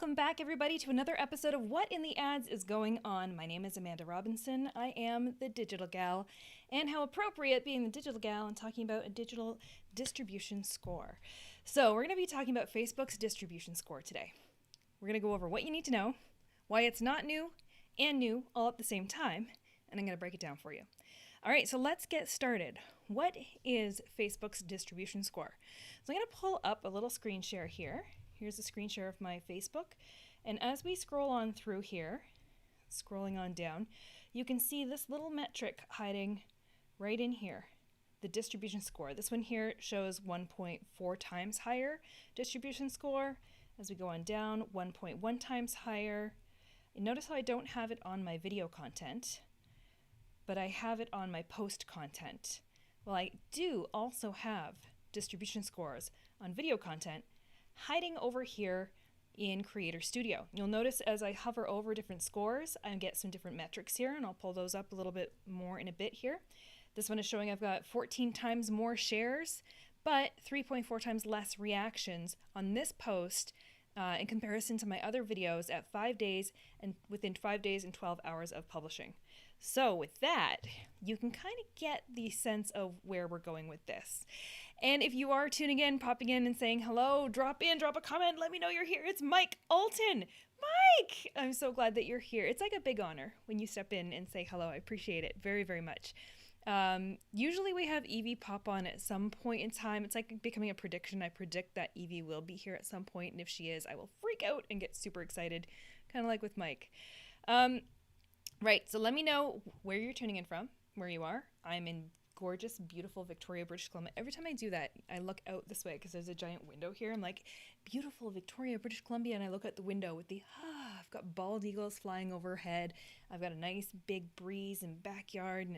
Welcome back, everybody, to another episode of What in the Ads is Going On. My name is Amanda Robinson. I am the Digital Gal, and how appropriate being the Digital Gal and talking about a digital distribution score. So we're going to be talking about Facebook's distribution score today. We're going to go over what you need to know, why it's not new and new all at the same time, and I'm going to break it down for you. All right, so let's get started. What is Facebook's distribution score? So I'm going to pull up a little screen share here. Here's a screen share of my Facebook. And as we scroll on through here, scrolling on down, you can see this little metric hiding right in here, the distribution score. This one here shows 1.4 times higher distribution score. As we go on down, 1.1 times higher. And notice how I don't have it on my video content, but I have it on my post content. Well, I do also have distribution scores on video content hiding over here in Creator Studio. You'll notice as I hover over different scores, I get some different metrics here, and I'll pull those up a little bit more in a bit here. This one is showing I've got 14 times more shares, but 3.4 times less reactions on this post in comparison to my other videos at 5 days and within 5 days and 12 hours of publishing. So with that, you can kind of get the sense of where we're going with this. And if you are tuning in, popping in and saying hello, drop a comment, let me know you're here. It's Mike Alton. Mike! I'm so glad that you're here. It's like a big honor when you step in and say hello. I appreciate it very, very much. Usually we have Evie pop on at some point in time. It's like becoming a prediction. I predict that Evie will be here at some point, and if she is, I will freak out and get super excited, kind of like with Mike. Right, so let me know where you're tuning in from, where you are. I'm in gorgeous, beautiful Victoria, British Columbia. Every time I do that, I look out this way because there's a giant window here. I'm like, beautiful Victoria, British Columbia, and I look out the window with I've got bald eagles flying overhead. I've got a nice big breeze and backyard, and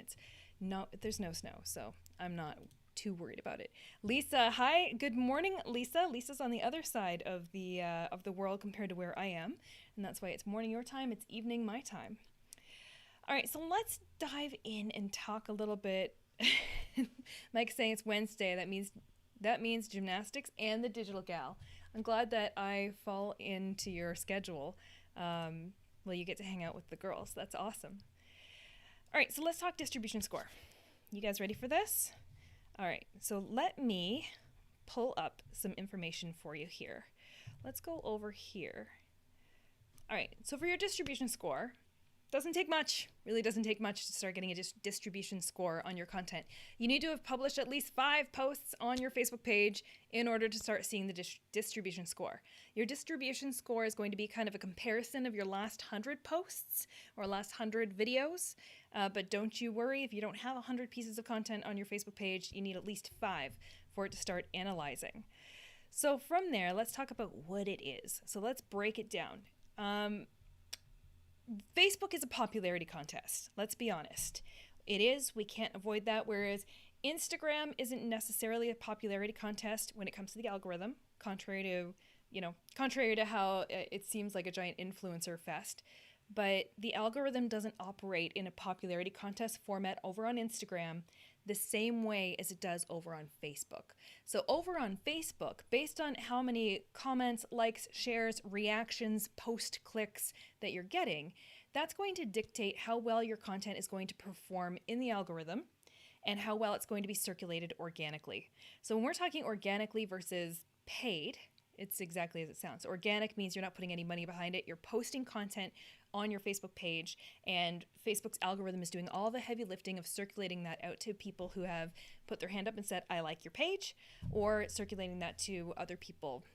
there's no snow, so I'm not too worried about it. Lisa, hi, good morning, Lisa. Lisa's on the other side of the world compared to where I am, and that's why it's morning your time, it's evening my time. All right, so let's dive in and talk a little bit. Mike's saying it's Wednesday. That means gymnastics and the Digital Gal. I'm glad that I fall into your schedule. Well, you get to hang out with the girls. That's awesome. All right, so let's talk distribution score. You guys ready for this? All right, so let me pull up some information for you here. Let's go over here. All right, so for your distribution score, doesn't take much, really doesn't take much to start getting a distribution score on your content. You need to have published at least 5 posts on your Facebook page in order to start seeing the distribution score. Your distribution score is going to be kind of a comparison of your last 100 posts or last 100 videos, but don't you worry if you don't have 100 pieces of content on your Facebook page, you need at least 5 for it to start analyzing. So from there, let's talk about what it is. So let's break it down. Facebook is a popularity contest. Let's be honest. It is. We can't avoid that. Whereas Instagram isn't necessarily a popularity contest when it comes to the algorithm, contrary to how it seems like a giant influencer fest. But the algorithm doesn't operate in a popularity contest format over on Instagram the same way as it does over on Facebook. So over on Facebook, based on how many comments, likes, shares, reactions, post clicks that you're getting, that's going to dictate how well your content is going to perform in the algorithm and how well it's going to be circulated organically. So when we're talking organically versus paid, it's exactly as it sounds. Organic means you're not putting any money behind it. You're posting content on your Facebook page, and Facebook's algorithm is doing all the heavy lifting of circulating that out to people who have put their hand up and said, I like your page, or circulating that to other people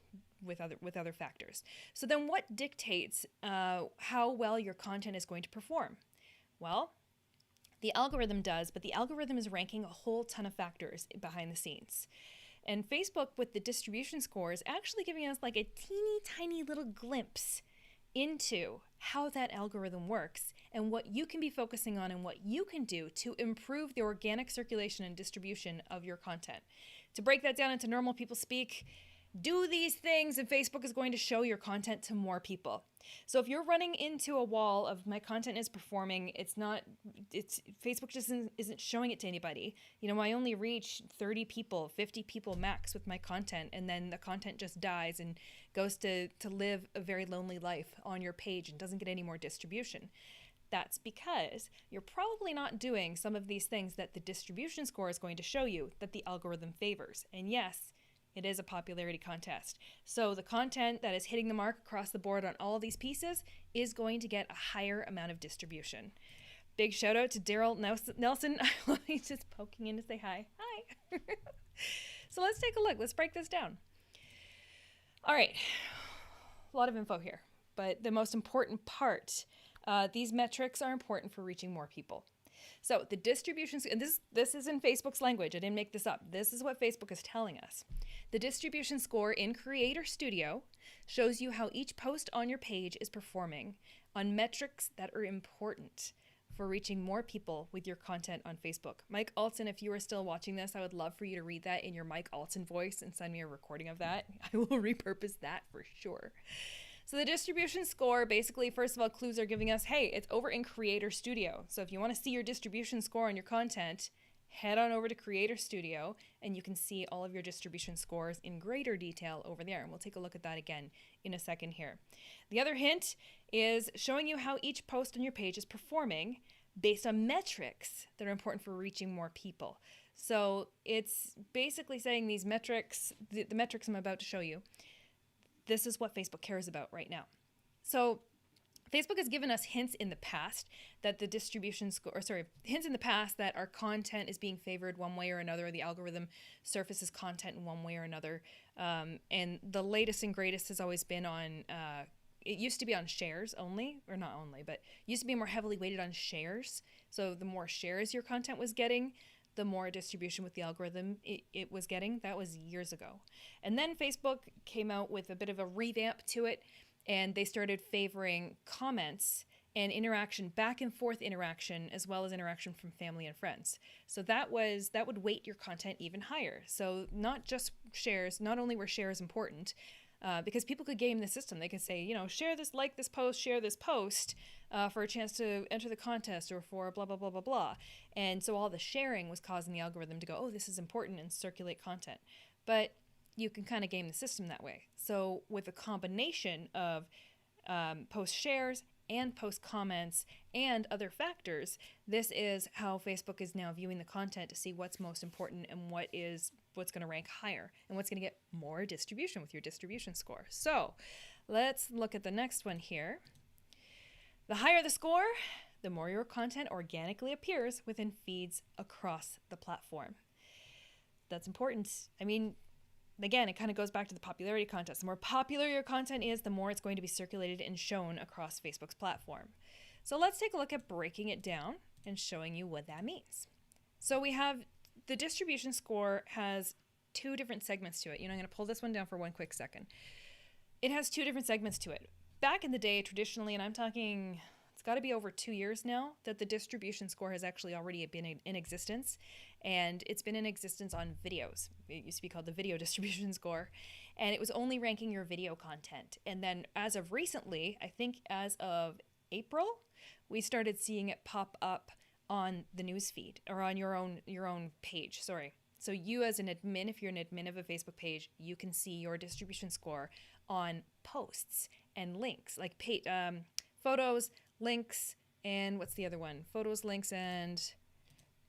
with other factors. So then what dictates how well your content is going to perform? Well, the algorithm does, but the algorithm is ranking a whole ton of factors behind the scenes. And Facebook, with the distribution score, is actually giving us like a teeny tiny little glimpse into how that algorithm works and what you can be focusing on and what you can do to improve the organic circulation and distribution of your content. To break that down into normal people speak, do these things and Facebook is going to show your content to more people. So if you're running into a wall of my content is performing, Facebook just isn't showing it to anybody. I only reach 30 people, 50 people max with my content, and then the content just dies and goes to live a very lonely life on your page and doesn't get any more distribution. That's because you're probably not doing some of these things that the distribution score is going to show you that the algorithm favors. And yes, it is a popularity contest. So the content that is hitting the mark across the board on all of these pieces is going to get a higher amount of distribution. Big shout out to Daryl Nelson. He's just poking in to say hi. Hi. So let's take a look. Let's break this down. All right. A lot of info here, but the most important part, these metrics are important for reaching more people. So the distribution, and this is in Facebook's language. I didn't make this up. This is what Facebook is telling us. The distribution score in Creator Studio shows you how each post on your page is performing on metrics that are important for reaching more people with your content on Facebook. Mike Alton, if you are still watching this, I would love for you to read that in your Mike Alton voice and send me a recording of that. I will repurpose that for sure. So the distribution score, basically, first of all, clues are giving us, hey, it's over in Creator Studio. So if you want to see your distribution score on your content, head on over to Creator Studio and you can see all of your distribution scores in greater detail over there. And we'll take a look at that again in a second here. The other hint is showing you how each post on your page is performing based on metrics that are important for reaching more people. So it's basically saying these metrics, the metrics I'm about to show you, this is what Facebook cares about right now. So Facebook has given us hints in the past that the distribution score, hints in the past that our content is being favored one way or another, or the algorithm surfaces content in one way or another. And the latest and greatest has always been on, it used to be on shares only, or not only, but used to be more heavily weighted on shares. So the more shares your content was getting, the more distribution with the algorithm it was getting. That was years ago. And then Facebook came out with a bit of a revamp to it, and they started favoring comments and interaction, back and forth interaction, as well as interaction from family and friends. So that would weight your content even higher. So not just shares, not only were shares important, because people could game the system. They could say, share this, like this post, share this post for a chance to enter the contest or for blah, blah, blah, blah, blah. And so all the sharing was causing the algorithm to go, oh, this is important, and circulate content. But you can kind of game the system that way. So with a combination of post shares and post comments and other factors, this is how Facebook is now viewing the content to see what's most important and what's going to rank higher and what's going to get more distribution with your distribution score. So let's look at the next one here. The higher the score, the more your content organically appears within feeds across the platform. That's important. I mean, again, it kind of goes back to the popularity contest. The more popular your content is, the more it's going to be circulated and shown across Facebook's platform. So let's take a look at breaking it down and showing you what that means. So we have the distribution score has two different segments to it. I'm going to pull this one down for one quick second. It has two different segments to it. Back in the day, traditionally, and I'm talking, it's got to be over 2 years now, that the distribution score has actually already been in existence. And it's been in existence on videos. It used to be called the video distribution score. And it was only ranking your video content. And then as of recently, I think as of April, we started seeing it pop up on the news feed or on your own page. Sorry. So you as an admin, if you're an admin of a Facebook page, you can see your distribution score on posts and links, like photos, links, and what's the other one? Photos, links, and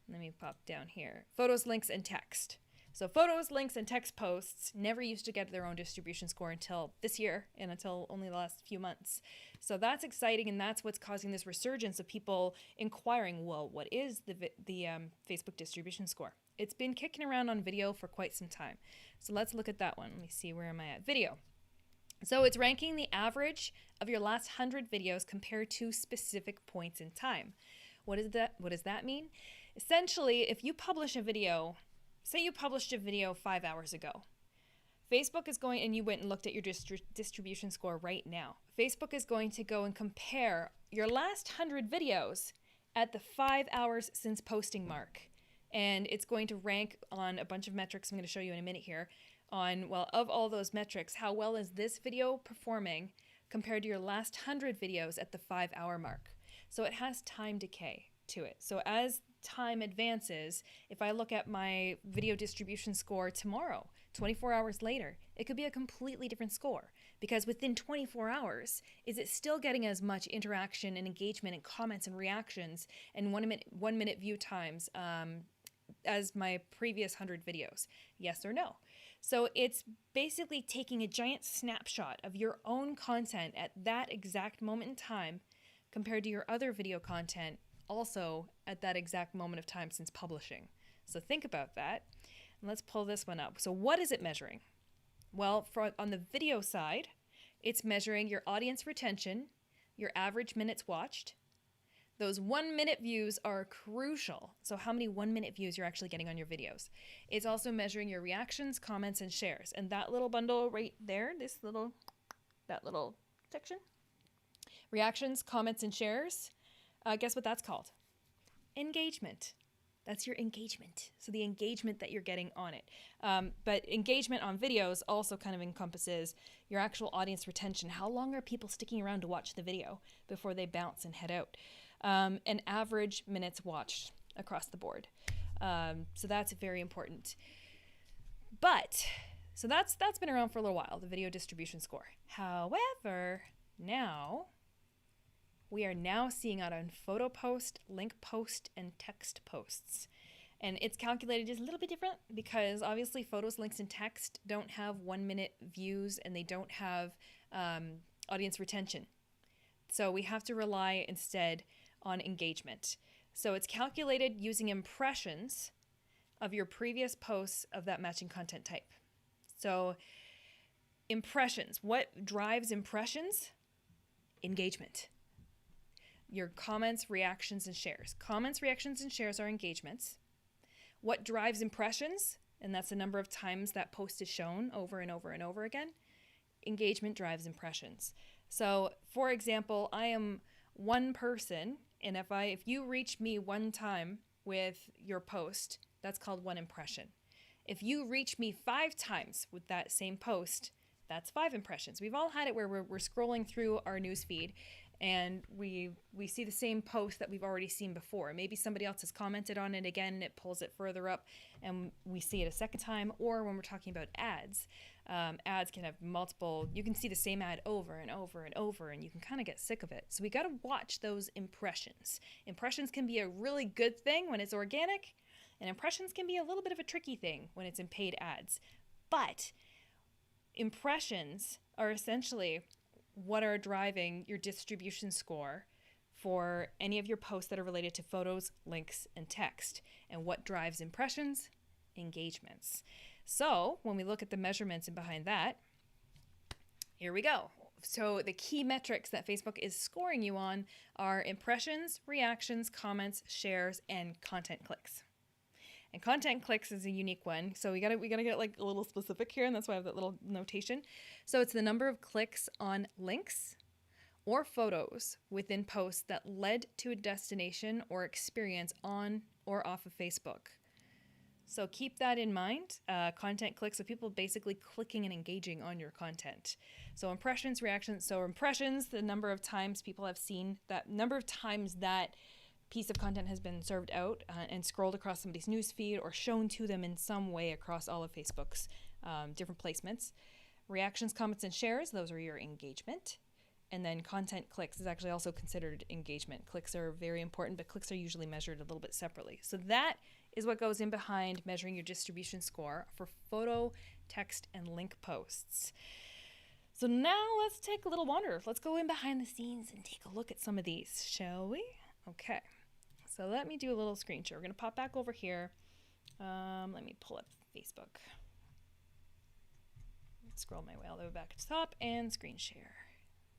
let me pop down here. Photos, links, and text. So photos, links, and text posts never used to get their own distribution score until this year and until only the last few months. So that's exciting, and that's what's causing this resurgence of people inquiring, well, what is the Facebook distribution score? It's been kicking around on video for quite some time. So let's look at that one. Let me see, where am I at? Video. So it's ranking the average of your last 100 videos compared to specific points in time. What does that mean? Essentially, if you publish a video, say you published a video 5 hours ago, Facebook is going, and you went and looked at your distribution score right now. Facebook is going to go and compare your last 100 videos at the 5 hours since posting mark. And it's going to rank on a bunch of metrics I'm going to show you in a minute here on, well, of all those metrics, how well is this video performing compared to your last 100 videos at the 5-hour mark? So it has time decay to it. So as time advances, if I look at my video distribution score tomorrow, 24 hours later, it could be a completely different score, because within 24 hours, is it still getting as much interaction and engagement and comments and reactions and 1 minute view times as my previous 100 videos? Yes or no? So it's basically taking a giant snapshot of your own content at that exact moment in time compared to your other video content also at that exact moment of time since publishing. So think about that. And let's pull this one up. So what is it measuring? Well, on the video side, it's measuring your audience retention, your average minutes watched. Those 1 minute views are crucial. So how many 1 minute views you're actually getting on your videos. It's also measuring your reactions, comments, and shares. And that little bundle right there, that little section, reactions, comments, and shares, guess what that's called? Engagement. That's your engagement. So the engagement that you're getting on it. But engagement on videos also kind of encompasses your actual audience retention. How long are people sticking around to watch the video before they bounce and head out? And average minutes watched across the board. So that's very important. But, so that's been around for a little while, the video distribution score. However, now, we are now seeing it on photo post, link post, and text posts. And it's calculated just a little bit different because obviously photos, links, and text don't have 1 minute views and they don't have audience retention. So we have to rely instead on engagement. So it's calculated using impressions of your previous posts of that matching content type. So impressions, what drives impressions? Engagement. Your comments, reactions, and shares. Comments, reactions, and shares are engagements. What drives impressions? And that's the number of times that post is shown over and over and over again. Engagement drives impressions. So, for example, I am one person, and if you reach me one time with your post, that's called one impression. If you reach me 5 times with that same post, that's 5 impressions. We've all had it where we're scrolling through our newsfeed and we see the same post that we've already seen before. Maybe somebody else has commented on it again and it pulls it further up and we see it a second time. Or when we're talking about ads, ads can have multiple, you can see the same ad over and over and over and you can kind of get sick of it. So we got to watch those impressions. Impressions can be a really good thing when it's organic, and impressions can be a little bit of a tricky thing when it's in paid ads. But impressions are essentially what are driving your distribution score for any of your posts that are related to photos, links, and text. And what drives impressions? Engagements. So when we look at the measurements and behind that, here we go. So the key metrics that Facebook is scoring you on are impressions, reactions, comments, shares, and content clicks. And content clicks is a unique one. So we gotta get like a little specific here, and that's why I have that little notation. So it's the number of clicks on links or photos within posts that led to a destination or experience on or off of Facebook. So keep that in mind. Content clicks, so people basically clicking and engaging on your content. So impressions, reactions. So impressions, the number of times people have seen that, number of times that piece of content has been served out and scrolled across somebody's newsfeed or shown to them in some way across all of Facebook's different placements. Reactions, comments, and shares, those are your engagement. And then content clicks is actually also considered engagement. Clicks are very important, but clicks are usually measured a little bit separately. So that is what goes in behind measuring your distribution score for photo, text, and link posts. So now let's take a little wander. Let's go in behind the scenes and take a look at some of these, shall we? Okay. So let me do a little screen share. We're going to pop back over here. Let me pull up Facebook. Scroll my way all the way back to the top and screen share.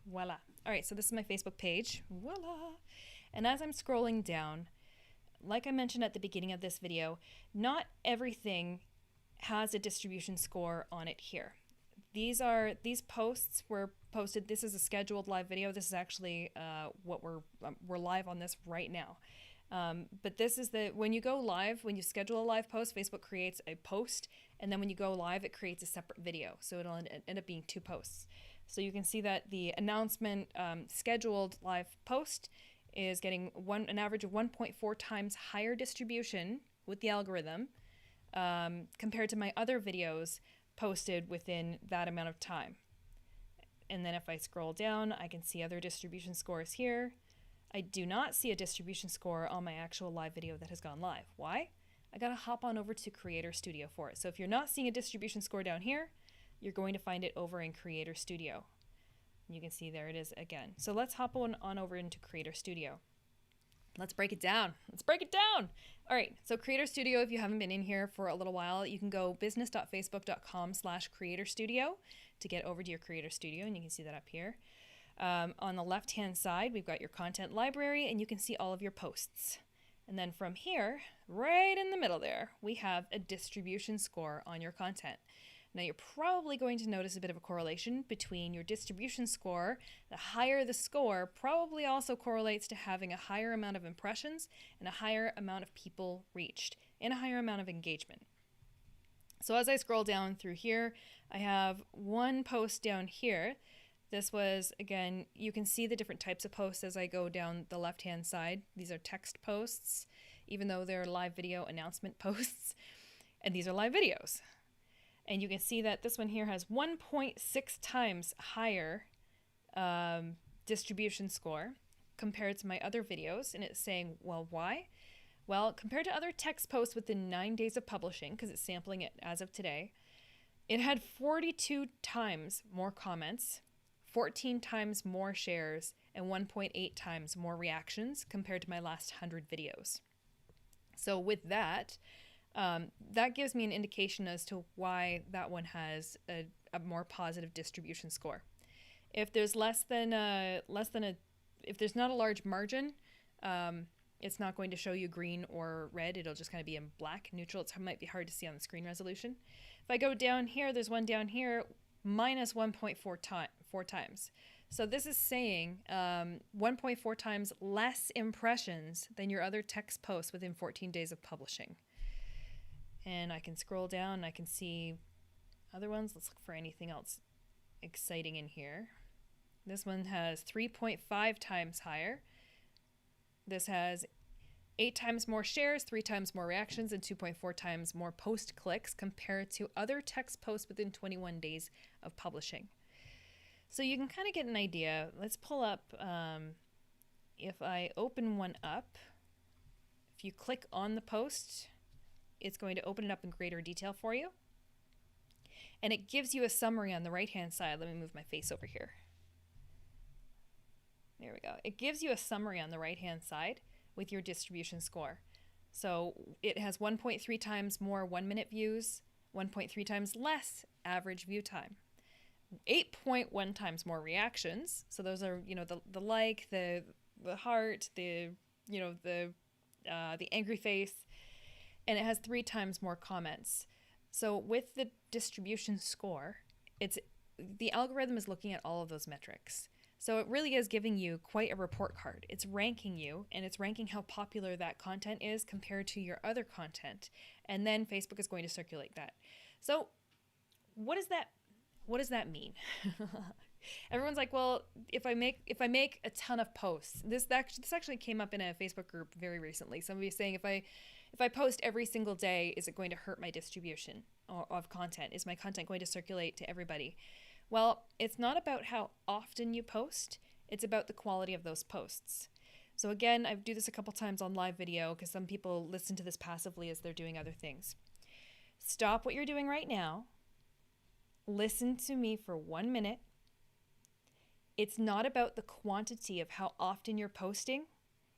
Voila. All right, so this is my Facebook page. Voila. And as I'm scrolling down, like I mentioned at the beginning of this video, not everything has a distribution score on it here. These posts were posted. This is a scheduled live video. This is actually what we're live on this right now. But this is when you go live, when you schedule a live post, Facebook creates a post, and then when you go live, it creates a separate video. So it'll end up being 2 posts. So you can see that the announcement scheduled live post is getting an average of 1.4 times higher distribution with the algorithm compared to my other videos posted within that amount of time. And then if I scroll down, I can see other distribution scores here. I do not see a distribution score on my actual live video that has gone live. Why? I gotta hop on over to Creator Studio for it. So if you're not seeing a distribution score down here, you're going to find it over in Creator Studio. You can see there it is again. So let's hop on over into Creator Studio. Let's break it down. All right, so Creator Studio, if you haven't been in here for a little while, you can go business.facebook.com/Creator Studio to get over to your Creator Studio, and you can see that up here. On the left-hand side, we've got your content library, and you can see all of your posts. And then from here, right in the middle there, we have a distribution score on your content. Now you're probably going to notice a bit of a correlation between your distribution score. The higher the score probably also correlates to having a higher amount of impressions and a higher amount of people reached and a higher amount of engagement. So as I scroll down through here, I have one post down here. This was, again, you can see the different types of posts as I go down the left-hand side. These are text posts, even though they're live video announcement posts. And these are live videos. And you can see that this one here has 1.6 times higher distribution score compared to my other videos. And it's saying, well, why? Well, compared to other text posts within 9 days of publishing, because it's sampling it as of today, it had 42 times more comments, 14 times more shares, and 1.8 times more reactions compared to my last 100 videos. So with that, that gives me an indication as to why that one has a more positive distribution score. If there's if there's not a large margin, it's not going to show you green or red. It'll just kind of be in black, neutral. It might be hard to see on the screen resolution. If I go down here, there's one down here, minus 1.4 times. So this is saying 1.4 times less impressions than your other text posts within 14 days of publishing. And I can scroll down and I can see other ones. Let's look for anything else exciting in here. This one has 3.5 times higher. This has 8 times more shares, 3 times more reactions, and 2.4 times more post clicks compared to other text posts within 21 days of publishing. So you can kind of get an idea. Let's pull up, if I open one up, if you click on the post, it's going to open it up in greater detail for you. And it gives you a summary on the right-hand side. Let me move my face over here. There we go. It gives you a summary on the right-hand side with your distribution score. So it has 1.3 times more 1-minute views, 1.3 times less average view time, 8.1 times more reactions. So those are, the like, the heart, the angry face, and it has 3 times more comments. So with the distribution score, the algorithm is looking at all of those metrics. So it really is giving you quite a report card. It's ranking you, and it's ranking how popular that content is compared to your other content. And then Facebook is going to circulate that. So what does that mean? Everyone's like, well, if I make a ton of posts, this actually came up in a Facebook group very recently. Somebody was saying, if I post every single day, is it going to hurt my distribution of content? Is my content going to circulate to everybody? Well, it's not about how often you post. It's about the quality of those posts. So again, I do this a couple times on live video because some people listen to this passively as they're doing other things. Stop what you're doing right now. Listen to me for 1 minute. It's not about the quantity of how often you're posting.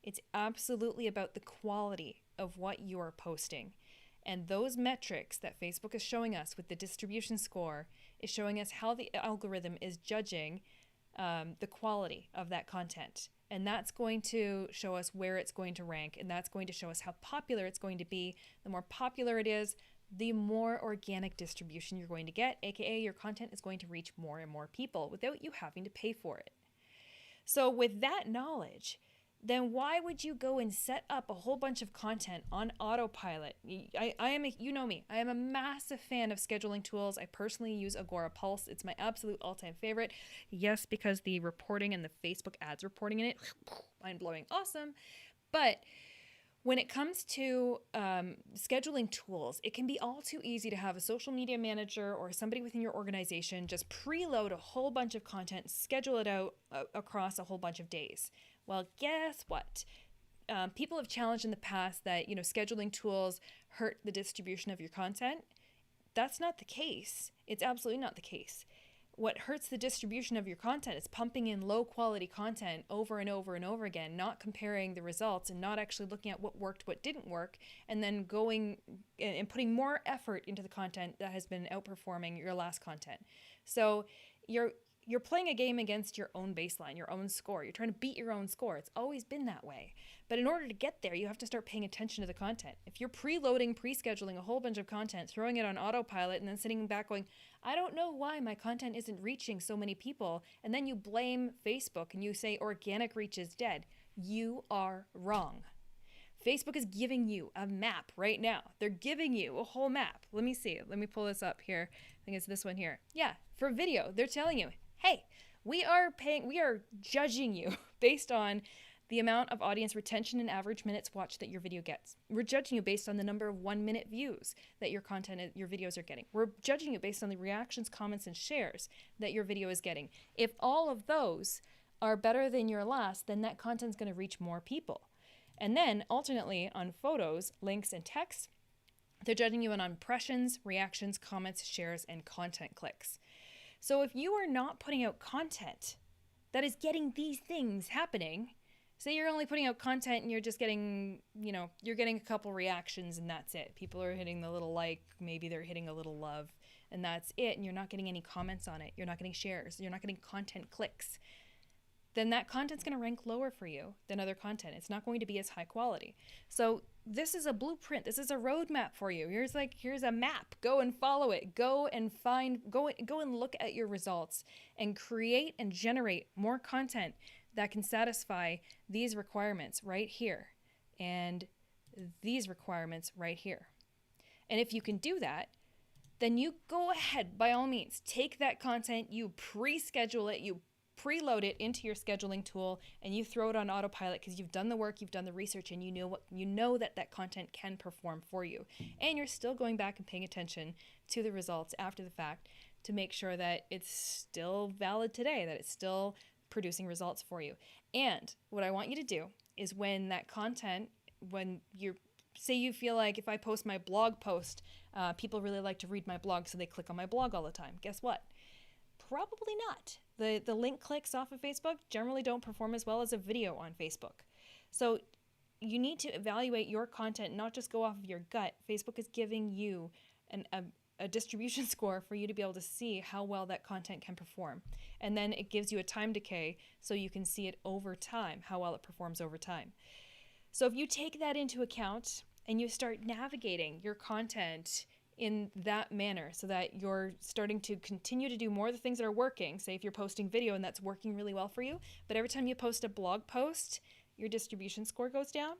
It's absolutely about the quality of what you are posting. And those metrics that Facebook is showing us with the distribution score is showing us how the algorithm is judging the quality of that content. And that's going to show us where it's going to rank, and that's going to show us how popular it's going to be. The more popular it is, the more organic distribution you're going to get, aka your content is going to reach more and more people without you having to pay for it. So with that knowledge, then why would you go and set up a whole bunch of content on autopilot? I am, you know me, I am a massive fan of scheduling tools. I personally use Agora Pulse. It's my absolute all-time favorite. Yes, because the reporting and the Facebook ads reporting in it, mind-blowing, awesome. But when it comes to scheduling tools, it can be all too easy to have a social media manager or somebody within your organization just preload a whole bunch of content, schedule it out across a whole bunch of days. Well, guess what? People have challenged in the past that, scheduling tools hurt the distribution of your content. That's not the case. It's absolutely not the case. What hurts the distribution of your content is pumping in low quality content over and over and over again, not comparing the results and not actually looking at what worked, what didn't work, and then going and putting more effort into the content that has been outperforming your last content. So you're playing a game against your own baseline, your own score. You're trying to beat your own score. It's always been that way. But in order to get there, you have to start paying attention to the content. If you're preloading, pre-scheduling a whole bunch of content, throwing it on autopilot, and then sitting back going, I don't know why my content isn't reaching so many people, and then you blame Facebook and you say organic reach is dead, you are wrong. Facebook is giving you a map right now. They're giving you a whole map. Let me see. Let me pull this up here. I think it's this one here. Yeah, for video, they're telling you, hey, we are judging you based on the amount of audience retention and average minutes watched that your video gets. We're judging you based on the number of 1-minute views that your videos are getting. We're judging you based on the reactions, comments, and shares that your video is getting. If all of those are better than your last, then that content's going to reach more people. And then alternately on photos, links, and text, they're judging you on impressions, reactions, comments, shares, and content clicks. So if you are not putting out content that is getting these things happening, say you're only putting out content and you're just getting, you're getting a couple reactions and that's it. People are hitting the little like, maybe they're hitting a little love, and that's it. And you're not getting any comments on it. You're not getting shares. You're not getting content clicks. Then that content's going to rank lower for you than other content. It's not going to be as high quality. So this is a blueprint. This is a roadmap for you. Here's a map. Go and follow it. Go and look at your results and create and generate more content that can satisfy these requirements right here and these requirements right here. And if you can do that, then you go ahead, by all means, take that content, you pre-schedule it, you preload it into your scheduling tool, and you throw it on autopilot because you've done the work, you've done the research, and you know that content can perform for you. And you're still going back and paying attention to the results after the fact to make sure that it's still valid today, that it's still producing results for you. And what I want you to do is when that content, say you feel like if I post my blog post, people really like to read my blog, so they click on my blog all the time. Guess what? Probably not. The link clicks off of Facebook generally don't perform as well as a video on Facebook. So you need to evaluate your content, not just go off of your gut. Facebook is giving you a distribution score for you to be able to see how well that content can perform. And then it gives you a time decay so you can see it over time, how well it performs over time. So if you take that into account and you start navigating your content in that manner so that you're starting to continue to do more of the things that are working, say if you're posting video and that's working really well for you, but every time you post a blog post, your distribution score goes down,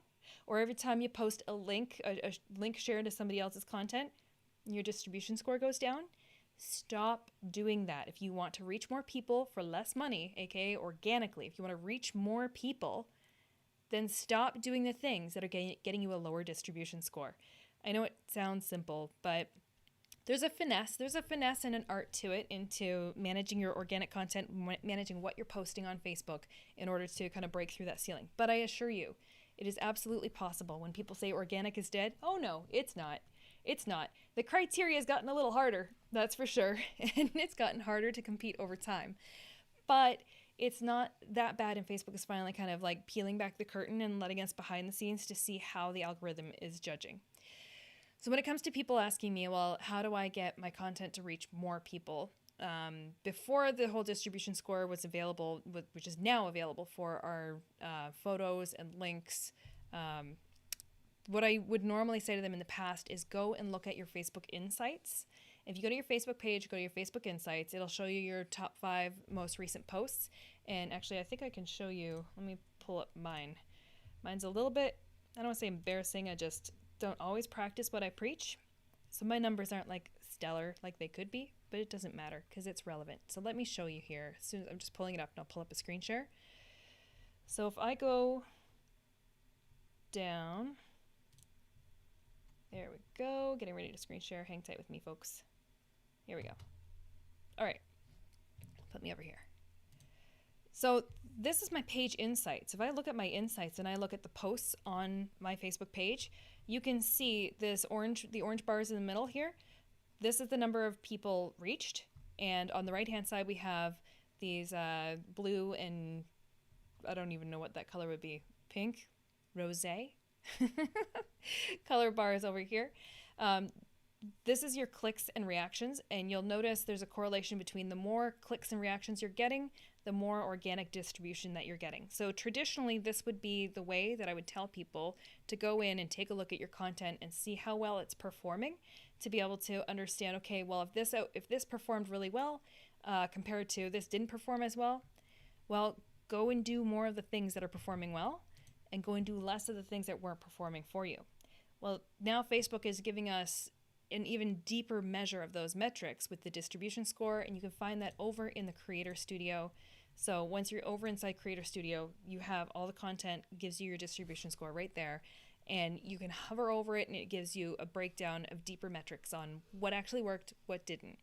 or every time you post a link shared to somebody else's content, your distribution score goes down, stop doing that. If you want to reach more people for less money, aka organically, if you want to reach more people, then stop doing the things that are getting you a lower distribution score. I know it sounds simple, but there's a finesse and an art to it, into managing your organic content, managing what you're posting on Facebook in order to kind of break through that ceiling. But I assure you, it is absolutely possible. When people say organic is dead, oh no, it's not. It's not. The criteria has gotten a little harder, that's for sure, and it's gotten harder to compete over time. But it's not that bad, and Facebook is finally kind of like peeling back the curtain and letting us behind the scenes to see how the algorithm is judging. So when it comes to people asking me, well, how do I get my content to reach more people? Before the whole distribution score was available, which is now available for our photos and links, what I would normally say to them in the past is go and look at your Facebook Insights. If you go to your Facebook page, go to your Facebook Insights, it'll show you your top 5 most recent posts. And actually, I think I can show you, let me pull up mine. Mine's a little bit, I don't want to say embarrassing, I just don't always practice what I preach. So my numbers aren't like stellar like they could be, but it doesn't matter because it's relevant. So let me show you here. As soon as I'm just pulling it up and I'll pull up a screen share. So if I go down, there we go, getting ready to screen share. Hang tight with me, folks. Here we go. All right, put me over here. So this is my page insights. If I look at my insights and I look at the posts on my Facebook page, you can see this the orange bars in the middle here. This is the number of people reached. And on the right-hand side, we have these blue and I don't even know what that color would be. Pink, rosé color bars over here. This is your clicks and reactions, and you'll notice there's a correlation between the more clicks and reactions you're getting, the more organic distribution that you're getting. So traditionally, this would be the way that I would tell people to go in and take a look at your content and see how well it's performing, to be able to understand, okay, well, if this performed really well compared to this didn't perform as well, well, go and do more of the things that are performing well and go and do less of the things that weren't performing for you. Well, now Facebook is giving us an even deeper measure of those metrics with the distribution score, and you can find that over in the Creator Studio. So once you're over inside Creator Studio, you have all the content, gives you your distribution score right there, and you can hover over it and it gives you a breakdown of deeper metrics on what actually worked, what didn't.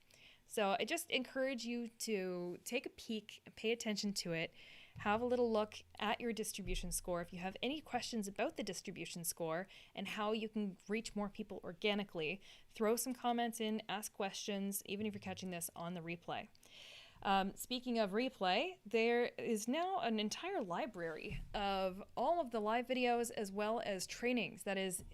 So I just encourage you to take a peek, pay attention to it, have a little look at your distribution score. If you have any questions about the distribution score and how you can reach more people organically, throw some comments in, ask questions, even if you're catching this on the replay. Speaking of replay, there is now an entire library of all of the live videos as well as trainings that is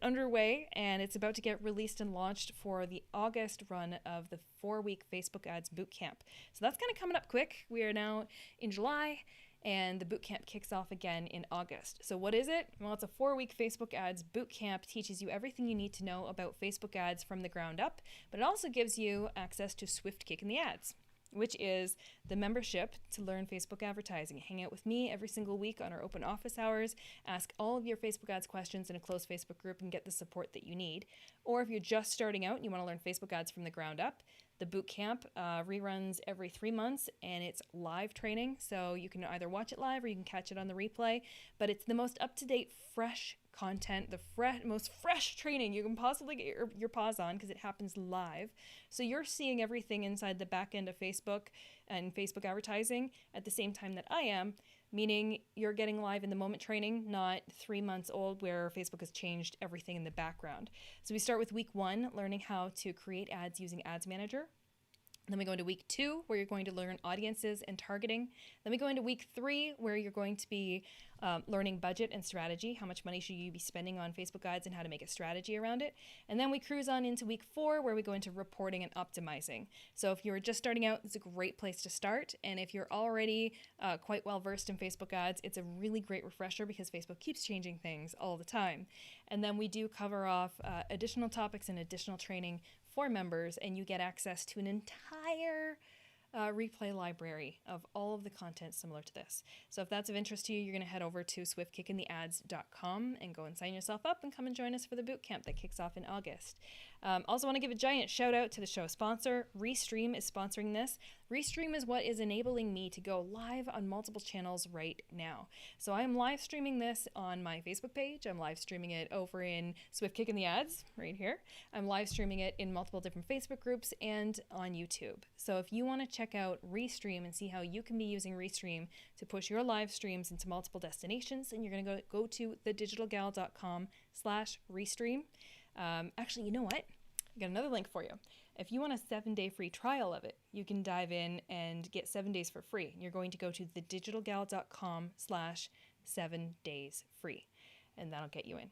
underway, and it's about to get released and launched for the August run of the 4-week Facebook Ads Bootcamp. So that's kind of coming up quick. We are now in July, and the bootcamp kicks off again in August. So what is it? Well, it's a 4-week Facebook Ads Bootcamp. Teaches you everything you need to know about Facebook ads from the ground up, but it also gives you access to Swift Kick in the Ads, which is the membership to learn Facebook advertising. Hang out with me every single week on our open office hours, ask all of your Facebook ads questions in a closed Facebook group and get the support that you need. Or if you're just starting out and you want to learn Facebook ads from the ground up, the bootcamp reruns every 3 months, and it's live training, so you can either watch it live or you can catch it on the replay, but it's the most up-to-date, fresh content, the most fresh training you can possibly get your paws on because it happens live. So you're seeing everything inside the back end of Facebook and Facebook advertising at the same time that I am, meaning you're getting live in the moment training, not 3 months old where Facebook has changed everything in the background. So we start with week 1, learning how to create ads using Ads Manager. Then we go into week 2, where you're going to learn audiences and targeting. Then we go into week 3, where you're going to be learning budget and strategy. How much money should you be spending on Facebook ads and how to make a strategy around it. And then we cruise on into week 4, where we go into reporting and optimizing. So if you're just starting out, it's a great place to start. And if you're already quite well versed in Facebook ads, it's a really great refresher because Facebook keeps changing things all the time. And then we do cover off additional topics and additional training for members, and you get access to an entire replay library of all of the content similar to this. So if that's of interest to you, you're going to head over to swiftkickintheads.com and go and sign yourself up and come and join us for the bootcamp that kicks off in August. Also want to give a giant shout out to the show sponsor. Restream is sponsoring this. Restream is what is enabling me to go live on multiple channels right now. So I am live streaming this on my Facebook page. I'm live streaming it over in Swift Kick in the Ads right here. I'm live streaming it in multiple different Facebook groups and on YouTube. So if you want to check out Restream and see how you can be using Restream to push your live streams into multiple destinations, then you're going to go to thedigitalgal.com/Restream. Actually, you know what? I got another link for you. If you want a 7-day free trial of it, you can dive in and get 7 days for free. You're going to go to thedigitalgal.com/7daysfree, and that'll get you in.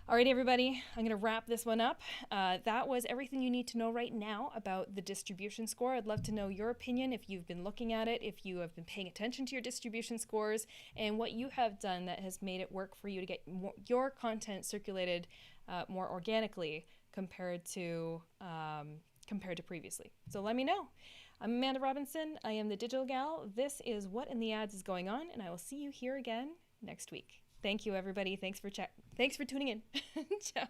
All right, everybody, I'm going to wrap this one up. That was everything you need to know right now about the distribution score. I'd love to know your opinion, if you've been looking at it, if you have been paying attention to your distribution scores, and what you have done that has made it work for you to get your content circulated more organically compared to previously. So let me know. I'm Amanda Robinson. I am the Digital Gal. This is What in the Ads is Going On, and I will see you here again next week. Thank you, everybody. Thanks for tuning in. Ciao.